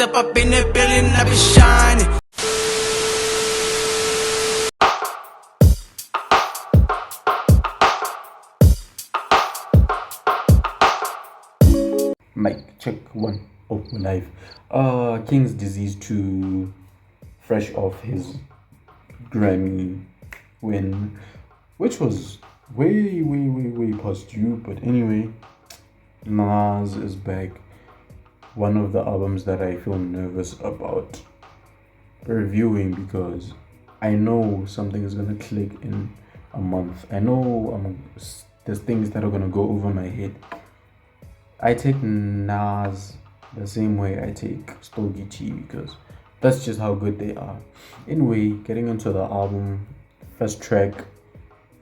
step up in the building, I be shining. Mic check one. Oh, we're live. King's Disease 2, fresh off his Grammy win, which was way past due. But anyway, Nas is back. One of the albums that I feel nervous about reviewing because I know something is gonna click in a month. I know there's things that are gonna go over my head. I take Nas the same way I take Stogie T because that's just how good they are. Anyway, getting into the album, first track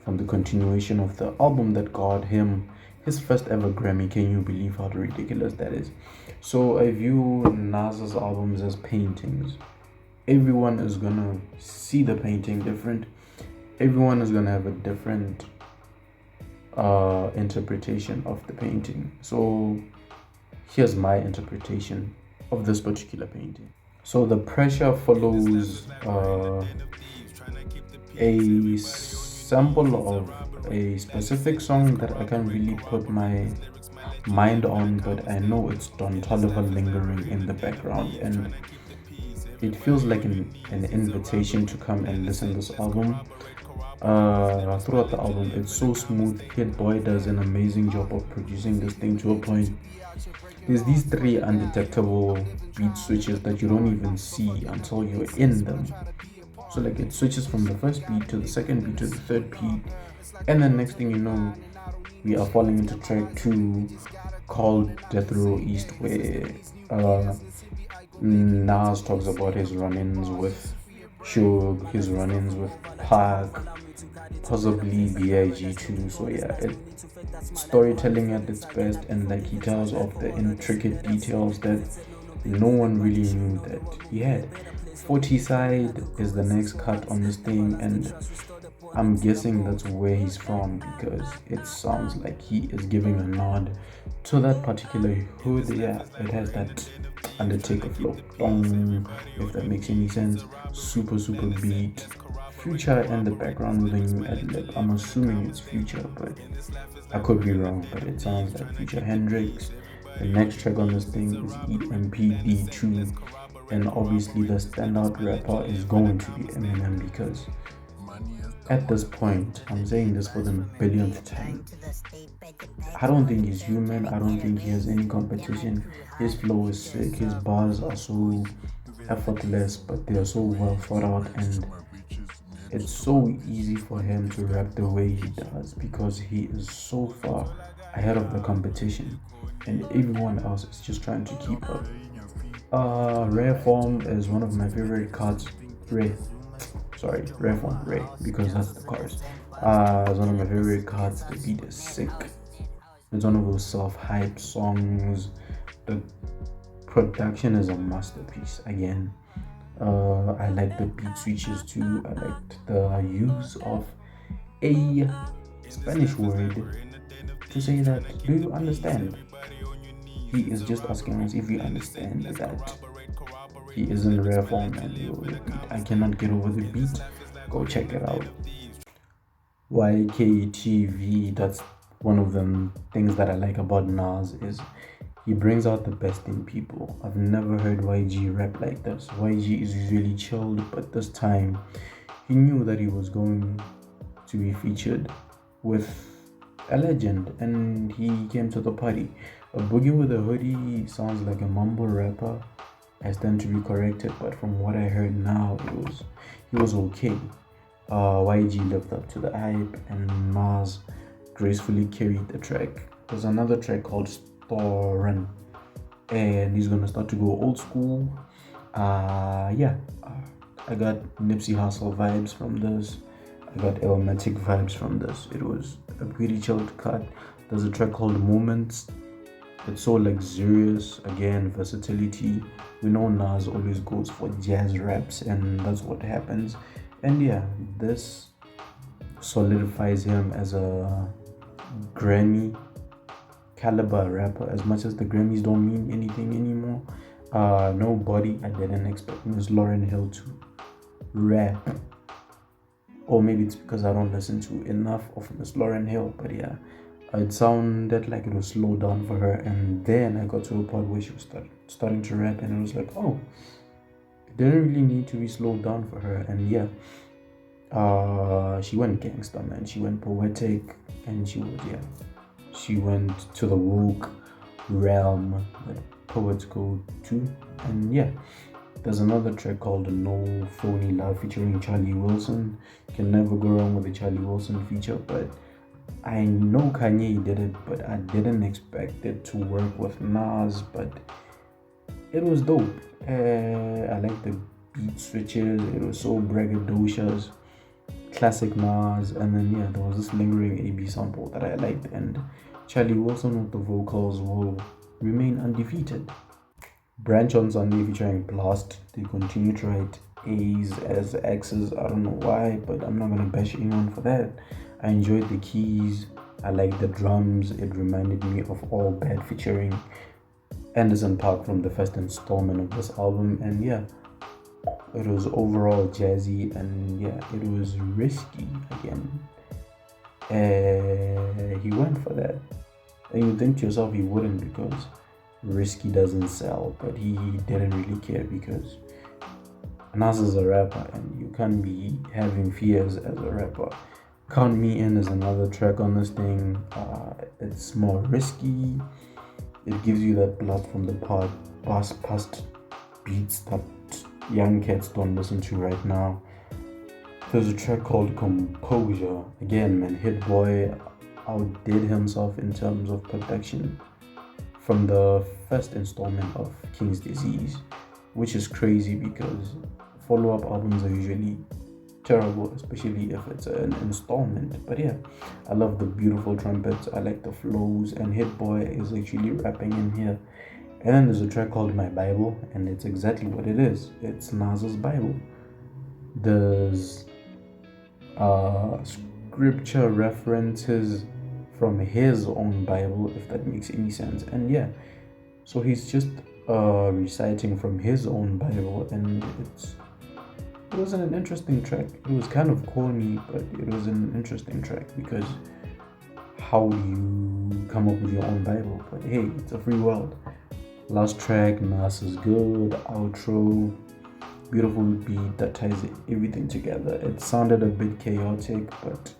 from the continuation of the album that got him his first ever Grammy. Can you believe how ridiculous that is? So I view Nas's albums as paintings. Everyone is gonna see the painting different. Everyone is gonna have a different interpretation of the painting. So here's my interpretation of this particular painting. So the pressure follows a sample of a specific song that I can't really put my mind on, but I know it's Don Toliver lingering in the background, and it feels like an invitation to come and listen to this album. Throughout the album, it's so smooth. Hit Boy does an amazing job of producing this thing to a point. There's these three undetectable beat switches that you don't even see until you're in them. So like it switches from the first beat to the second beat to the third beat, and then next thing you know, we are falling into track 2 called Death Row East, where Nas talks about his run-ins with Suge, his run-ins with Park, possibly B.I.G. too. So yeah, it's storytelling at its best, and like he tells of the intricate details that no one really knew that he had. 40 Side is the next cut on this thing, and I'm guessing that's where he's from because it sounds like he is giving a nod to that particular hood. Yeah, it has that Undertaker flow, if that makes any sense. Super beat. Future in the background with a new ad-lib. I'm assuming it's Future, but I could be wrong, but it sounds like Future Hendrix. The next track on this thing is EMPD2, and obviously the standout rapper is going to be Eminem because at this point, I'm saying this for the billionth time, I don't think he's human. I don't think he has any competition. His flow is sick. His bars are so effortless, but they are so well thought out, and it's so easy for him to rap the way he does because he is so far ahead of the competition, and everyone else is just trying to keep up. Rare Form is one of my favorite cuts. Rare Form, because that's the chorus. It's one of my favorite cuts. The beat is sick. It's one of those self-hype songs. The production is a masterpiece. Again, I like the beat switches too. I liked the use of a Spanish word to say that, do you understand? He is just asking us if we understand that he is in rare form, and he will repeat, I cannot get over the beat. Go check it out. YKTV, that's one of the things that I like about Nas is he brings out the best in people. I've never heard YG rap like this. YG is usually chilled, but this time he knew that he was going to be featured with a legend, and he came to the party. A Boogie with a Hoodie sounds like a mumble rapper. I stand to be corrected, but from what I heard now, he was okay. YG lived up to the hype, and Nas gracefully carried the track. There's another track called Storen, and he's gonna start to go old school. I got Nipsey Hussle vibes from this. I got Elmatic vibes from this. It was a pretty chilled cut. There's a track called Moments. It's so luxurious. Again, versatility. We know Nas always goes for jazz raps, and that's what happens. And yeah, this solidifies him as a Grammy caliber rapper. As much as the Grammys don't mean anything anymore, Nobody. I didn't expect Miss Lauryn Hill to rap. Or maybe it's because I don't listen to enough of Miss Lauryn Hill. But yeah, it sounded like it was slowed down for her. And then I got to a part where she was starting to rap. And it was like, oh, it didn't really need to be slowed down for her. And yeah, she went gangster, man. She went poetic. And she went to the woke realm that poets go to. And yeah, there's another track called No Phony Love featuring Charlie Wilson. You can never go wrong with a Charlie Wilson feature, but I know Kanye did it, but I didn't expect it to work with Nas, but it was dope. I like the beat switches. It was so braggadocious, classic Nas. And then yeah, there was this lingering AB sample that I liked, and Charlie Wilson with the vocals will remain undefeated. Branch on Sunday featuring Blast. They continue to write A's as X's. I don't know why, but I'm not gonna bash anyone for that. I enjoyed the keys. I like the drums. It reminded me of All Bad featuring Anderson .Paak from the first installment of this album. And yeah, it was overall jazzy, and yeah, it was risky again. He went for that. And you think to yourself he wouldn't, because risky doesn't sell, but he didn't really care because Nas is a rapper and you can't be having fears as a rapper. Count Me In is another track on this thing. It's more risky. It gives you that blast from the past beats that young cats don't listen to right now. There's a track called Composure. Again, man, Hit Boy outdid himself in terms of production from the first installment of King's Disease, which is crazy because follow-up albums are usually terrible, especially if it's an installment. But yeah, I love the beautiful trumpets. I like the flows, and Hit Boy is actually rapping in here. And then there's a track called My Bible, and it's exactly what it is. It's Nas's Bible. There's scripture references from his own Bible, if that makes any sense. And yeah, so he's just reciting from his own Bible, and it was an interesting track. It was kind of corny, but it was an interesting track because how do you come up with your own Bible? But hey, it's a free world. Last track, Nas is good. Outro, beautiful beat that ties everything together. It sounded a bit chaotic, but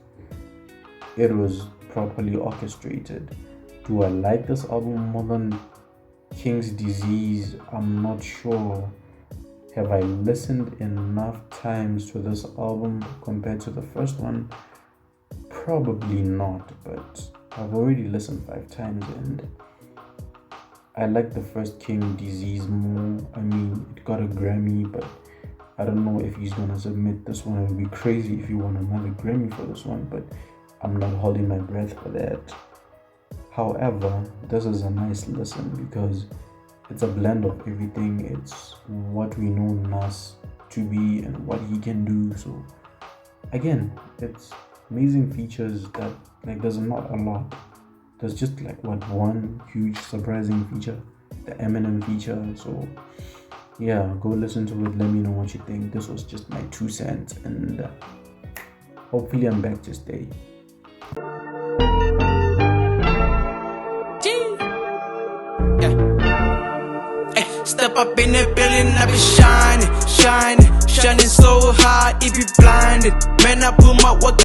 it was properly orchestrated. Do I like this album more than King's Disease? I'm not sure. Have I listened enough times to this album compared to the first one? Probably not, but I've already listened 5 times and I like the first King Disease more. I mean, it got a Grammy, but I don't know if he's gonna submit this one. It would be crazy if he won another Grammy for this one, but I'm not holding my breath for that. However, this is a nice listen because it's a blend of everything. It's what we know Nas to be and what he can do. So again, it's amazing features that, like, there's not a lot. There's just like one huge surprising feature, the Eminem feature. So yeah, go listen to it. Let me know what you think. This was just my 2 cents, and hopefully I'm back to stay. Step up in the building, I be shining so hard, it be blinded. Man, I put my work